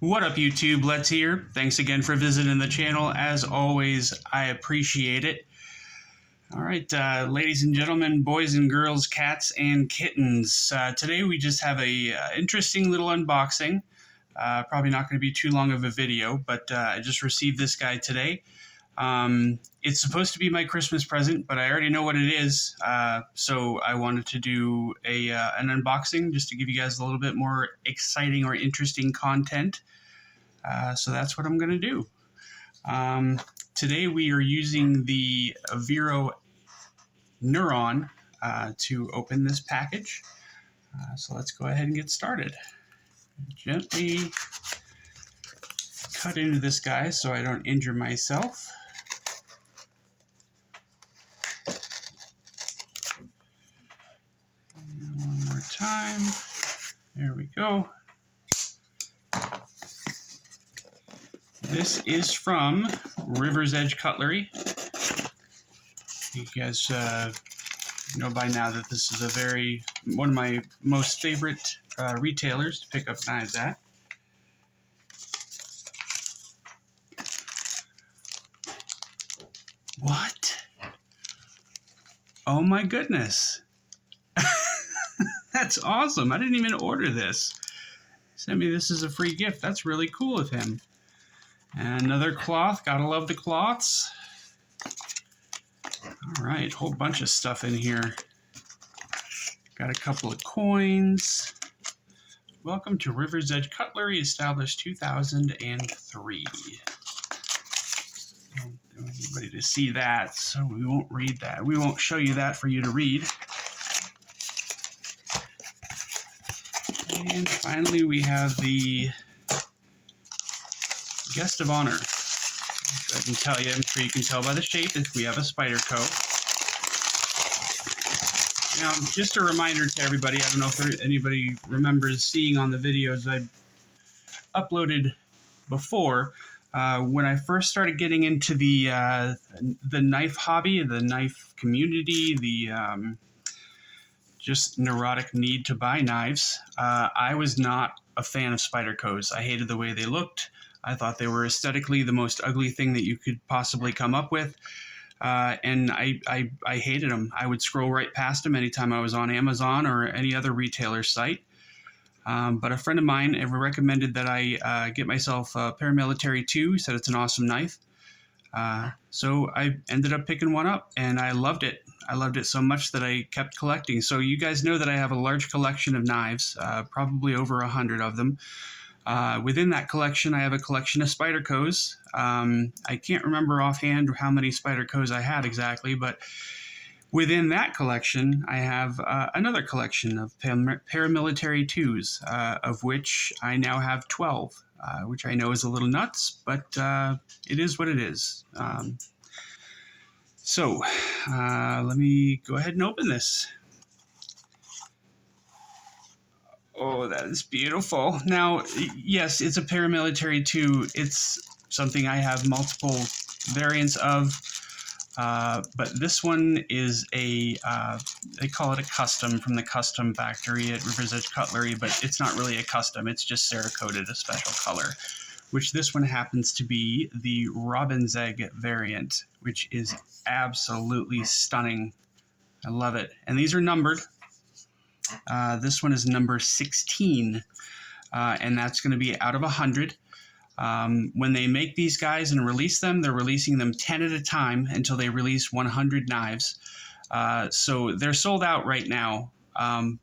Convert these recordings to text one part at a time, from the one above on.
What up, YouTube? Let's here. Thanks again for visiting the channel. As always, I appreciate it. All right, ladies and gentlemen, boys and girls, cats and kittens. Today we just have a interesting little unboxing. Probably not going to be too long of a video, but I just received this guy today. It's supposed to be my Christmas present, but I already know what it is, so I wanted to do an unboxing just to give you guys a little bit more exciting or interesting content. So that's what I'm going to do. Today we are using the Vero Neuron to open this package. So let's go ahead and get started. Gently cut into this guy so I don't injure myself. And one more time. There we go. This is from River's Edge Cutlery. You guys know by now that this is one of my most favorite retailers to pick up knives at. What? Oh my goodness. That's awesome. I didn't even order this. He sent me this as a free gift. That's really cool of him. And another cloth. Gotta love the cloths. All right, whole bunch of stuff in here. Got a couple of coins. Welcome to River's Edge Cutlery, established 2003. Don't want anybody to see that, so we won't read that. We won't show you that for you to read. And finally, we have the guest of honor. I can tell you, I'm sure you can tell by the shape, that we have a SPYDERCO. Now, just a reminder to everybody, I don't know if anybody remembers seeing on the videos I uploaded before, when I first started getting into the knife hobby, the knife community, the just neurotic need to buy knives, I was not a fan of SPYDERCOs. I hated the way they looked. I thought they were aesthetically the most ugly thing that you could possibly come up with. And I hated them. I would scroll right past them anytime I was on Amazon or any other retailer site. But a friend of mine ever recommended that I get myself a Paramilitary 2. He said it's an awesome knife. So I ended up picking one up, and I loved it. I loved it so much that I kept collecting. So you guys know that I have a large collection of knives, probably over 100 of them. Within that collection, I have a collection of SPYDERCOs. I can't remember offhand how many SPYDERCOs I have exactly, but within that collection, I have another collection of Paramilitary 2s, of which I now have 12, which I know is a little nuts, but it is what it is. So let me go ahead and open this. Oh, that is beautiful. Now, yes, it's a Paramilitary 2. It's something I have multiple variants of, but this one is they call it a custom from the custom factory at River's Edge Cutlery, but it's not really a custom. It's just Cerakoted a special color, which this one happens to be the Robin's Egg variant, which is absolutely stunning. I love it. And these are numbered. This one is number 16, and that's going to be out of 100. When they make these guys and release them, they're releasing them 10 at a time until they release 100 knives. So they're sold out right now,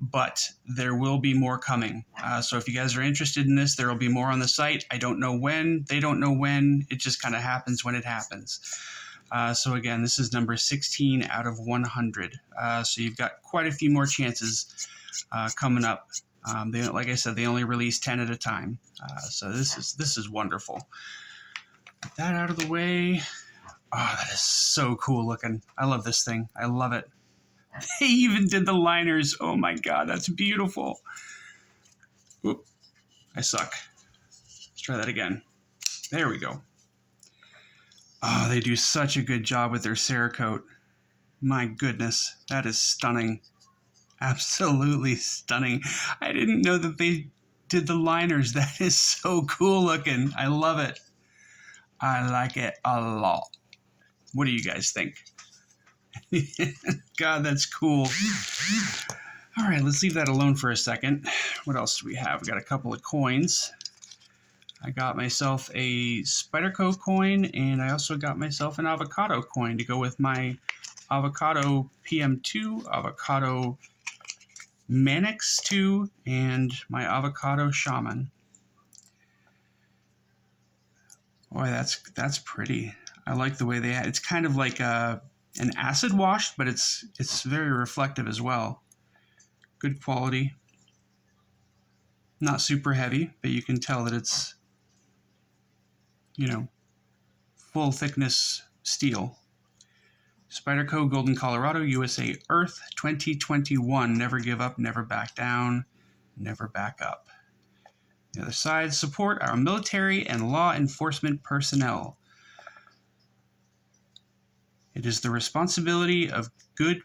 but there will be more coming. So if you guys are interested in this, there will be more on the site. I don't know when. They don't know when. It just kind of happens when it happens. So again, this is number 16 out of 100. So you've got quite a few more chances coming up. Like I said, they only release 10 at a time. So this is wonderful. Get that out of the way. Oh, that is so cool looking. I love this thing. I love it. They even did the liners. Oh my God, that's beautiful. Oop, I suck. Let's try that again. There we go. Oh, they do such a good job with their Cerakote. My goodness, that is stunning. Absolutely stunning. I didn't know that they did the liners. That is so cool looking. I love it. I like it a lot. What do you guys think? God, that's cool. All right, let's leave that alone for a second. What else do we have? We got a couple of coins. I got myself a SPYDERCO coin, and I also got myself an avocado coin to go with my avocado PM2, avocado Manix 2, and my avocado shaman. Boy, that's pretty. I like the way they had. It's kind of like an acid wash, but it's very reflective as well. Good quality. Not super heavy, but you can tell that it's, you know, full thickness steel. SPYDERCO, Golden, Colorado, USA, Earth, 2021. Never give up, never back down, never back up. The other side, support our military and law enforcement personnel. It is the responsibility of good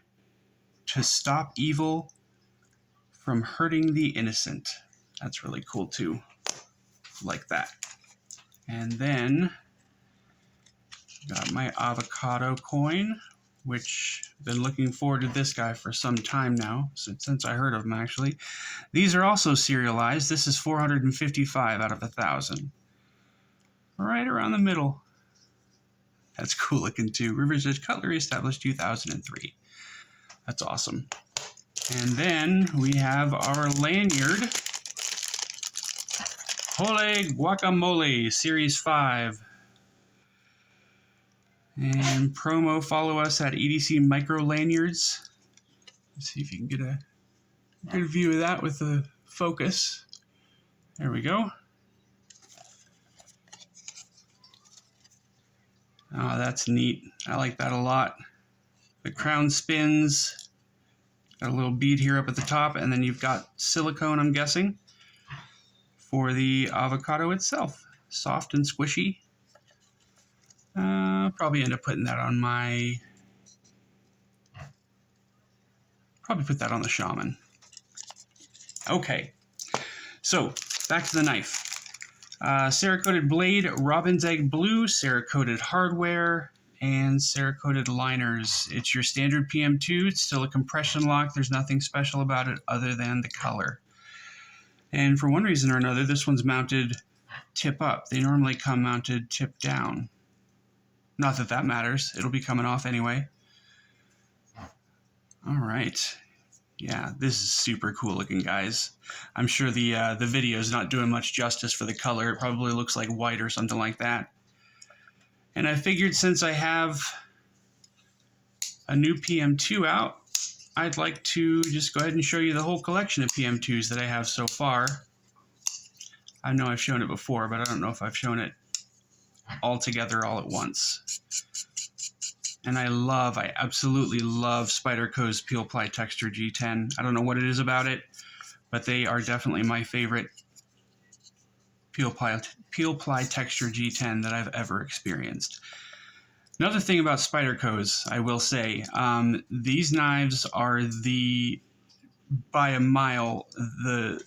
to stop evil from hurting the innocent. That's really cool too. Like that. And then got my avocado coin, which I've been looking forward to this guy for some time now, since I heard of him actually. These are also serialized. This is 455 out of 1,000. Right around the middle. That's cool looking too. River's Edge Cutlery, established 2003. That's awesome. And then we have our lanyard. Holy Guacamole, Series 5. And promo, follow us at EDC Micro Lanyards. Let's see if you can get a good view of that with the focus. There we go. Oh, that's neat. I like that a lot. The crown spins. Got a little bead here up at the top, and then you've got silicone, I'm guessing, for the avocado itself. Soft and squishy. Probably end up putting that on my... Probably put that on the shaman. Okay, so back to the knife. Cerakoted blade, robin's egg blue, Cerakoted hardware, and Cerakoted liners. It's your standard PM2. It's still a compression lock. There's nothing special about it other than the color. And for one reason or another, this one's mounted tip up. They normally come mounted tip down. Not that that matters. It'll be coming off anyway. All right. Yeah, this is super cool looking, guys. I'm sure the video is not doing much justice for the color. It probably looks like white or something like that. And I figured since I have a new PM2 out, I'd like to just go ahead and show you the whole collection of PM2s that I have so far. I know I've shown it before, but I don't know if I've shown it all together all at once. And I absolutely love Spyderco's Peel Ply Texture G10. I don't know what it is about it, but they are definitely my favorite Peel Ply Texture G10 that I've ever experienced. Another thing about Spyderco's, I will say, these knives are by a mile, the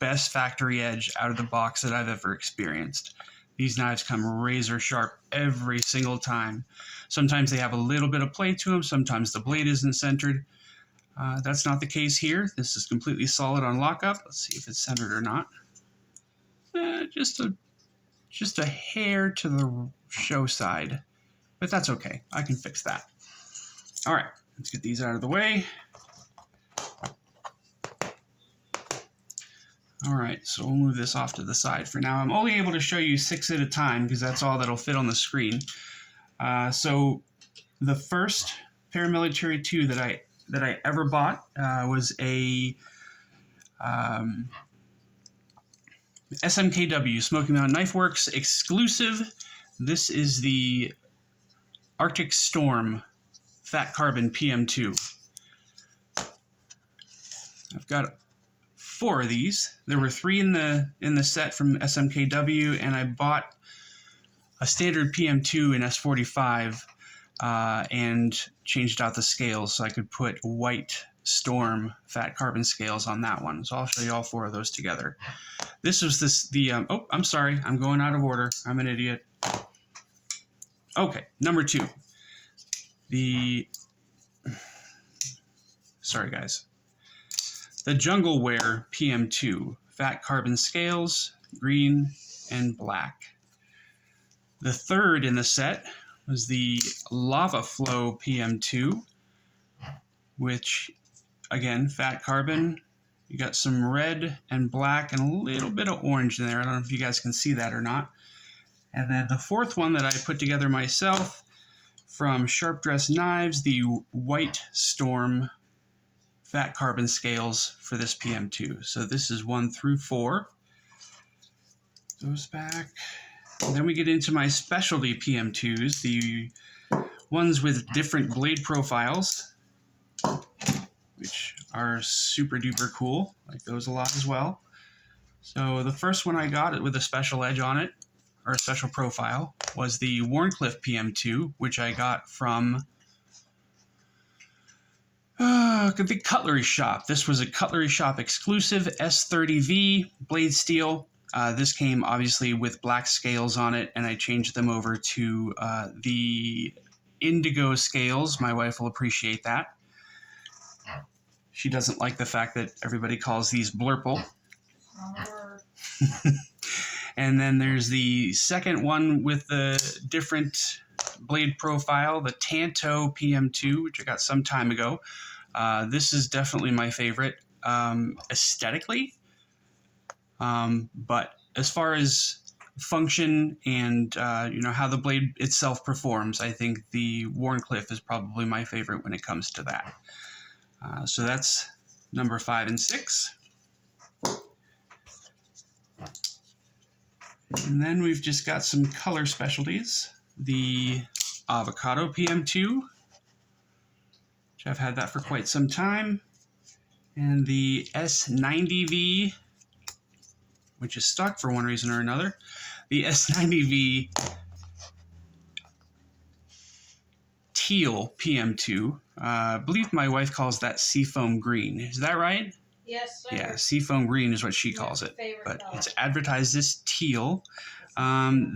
best factory edge out of the box that I've ever experienced. These knives come razor sharp every single time. Sometimes they have a little bit of play to them. Sometimes the blade isn't centered. That's not the case here. This is completely solid on lockup. Let's see if it's centered or not. Just a hair to the show side, but that's okay. I can fix that. All right, let's get these out of the way. All right, so we'll move this off to the side for now. I'm only able to show you 6 at a time because that's all that'll fit on the screen. So the first paramilitary 2 that I ever bought was a SMKW, Smoky Mountain Knife Works exclusive. This is the Arctic Storm Fat Carbon PM2. I've got 4 of these. There were 3 in the set from SMKW, and I bought a standard PM2 in S45 and changed out the scales so I could put white Storm fat carbon scales on that one. So I'll show you all 4 of those together. This was oh, I'm sorry. I'm going out of order. I'm an idiot. Okay, number 2. Sorry, guys. The Jungle Wear PM2 fat carbon scales, green and black. The third in the set was the Lava Flow PM2, which, again, fat carbon. You got some red and black and a little bit of orange in there. I don't know if you guys can see that or not. And then the fourth one that I put together myself from Sharp Dressed Knives, the White Storm fat carbon scales for this PM2. So this is 1 through 4. Those back. And then we get into my specialty PM2s, the ones with different blade profiles, which are super duper cool. I like those a lot as well. So the first one I got with a special edge on it, or a special profile, was the Warncliffe PM2, which I got from the Cutlery Shop. This was a Cutlery Shop exclusive S30V blade steel. This came obviously with black scales on it, and I changed them over to the indigo scales. My wife will appreciate that. She doesn't like the fact that everybody calls these blurple. And then there's the second one with the different blade profile, the Tanto PM2, which I got some time ago. This is definitely my favorite aesthetically. But as far as function and how the blade itself performs, I think the Warncliffe is probably my favorite when it comes to that. So that's number 5 and 6. And then we've just got some color specialties. The Avocado PM2, which I've had that for quite some time. And the S90V, which is stuck for one reason or another. The S90V Teal PM2. I believe my wife calls that Seafoam Green. Is that right? Yes, sir. Yeah, Seafoam Green is what she calls it. But color. It's advertised as teal.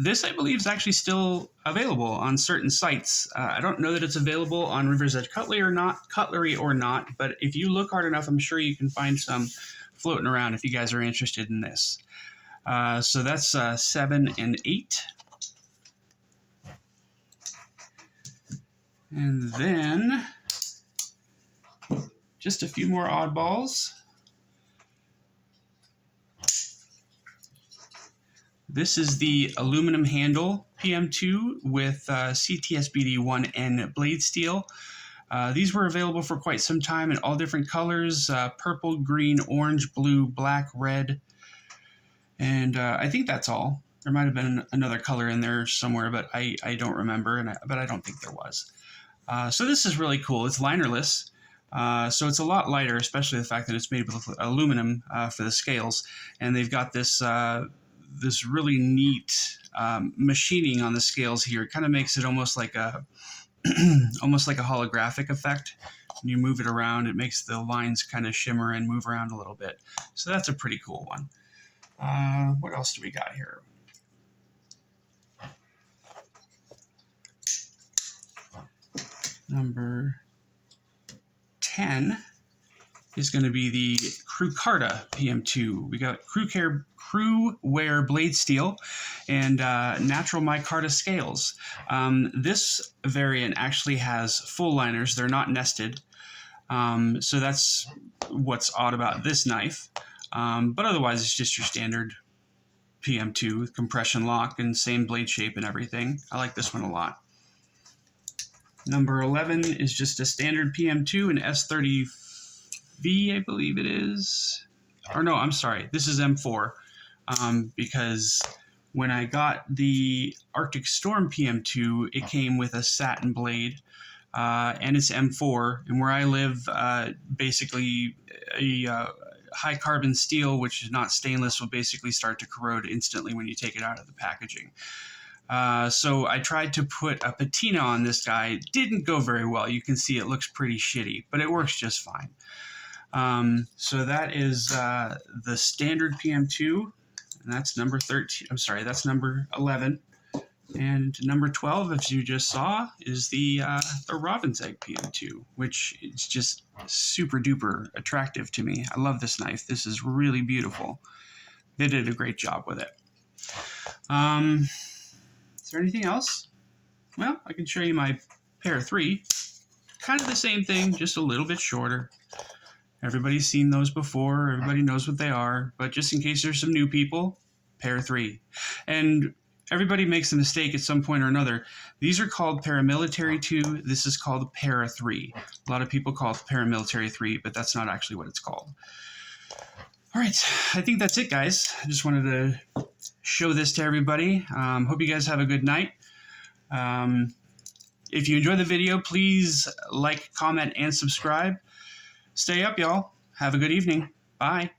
This, I believe, is actually still available on certain sites. I don't know that it's available on River's Edge Cutlery or not, but if you look hard enough, I'm sure you can find some floating around if you guys are interested in this. So that's 7 and 8. And then just a few more oddballs. This is the aluminum handle PM2 with CTSBD1N blade steel. These were available for quite some time in all different colors, purple, green, orange, blue, black, red, and I think that's all. There might have been another color in there somewhere, but I don't remember, but I don't think there was. So this is really cool. It's linerless, so it's a lot lighter, especially the fact that it's made with aluminum for the scales, and they've got this this really neat machining on the scales here. It kind of makes it almost like a almost like a holographic effect. When you move it around, it makes the lines kind of shimmer and move around a little bit. So that's a pretty cool one. What else do we got here? Number 10 is going to be the Crucarda PM2. We got Crew Wear blade steel and natural micarta scales. This variant actually has full liners. They're not nested. So that's what's odd about this knife. But otherwise, it's just your standard PM2 with compression lock and same blade shape and everything. I like this one a lot. Number 11 is just a standard PM2, an S30V, I believe it is. Or no, I'm sorry. This is M4. Because when I got the Arctic Storm PM2, it came with a satin blade, and it's M4. And where I live, basically a high carbon steel, which is not stainless, will basically start to corrode instantly when you take it out of the packaging. So I tried to put a patina on this guy. It didn't go very well. You can see it looks pretty shitty, but it works just fine. So that is the standard PM2, and that's number 13. I'm sorry, that's number 11. And number 12, as you just saw, is the Robin's Egg PM2, which is just super duper attractive to me. I love this knife. This is really beautiful. They did a great job with it. Is there anything else? Well, I can show you my pair 3. Kind of the same thing, just a little bit shorter. Everybody's seen those before. Everybody knows what they are. But just in case there's some new people, pair 3. And everybody makes a mistake at some point or another. These are called paramilitary 2. This is called para 3. A lot of people call it paramilitary 3, but that's not actually what it's called. All right, I think that's it, guys. I just wanted to show this to everybody. Hope you guys have a good night. If you enjoyed the video, please like, comment, and subscribe. Stay up, y'all. Have a good evening. Bye.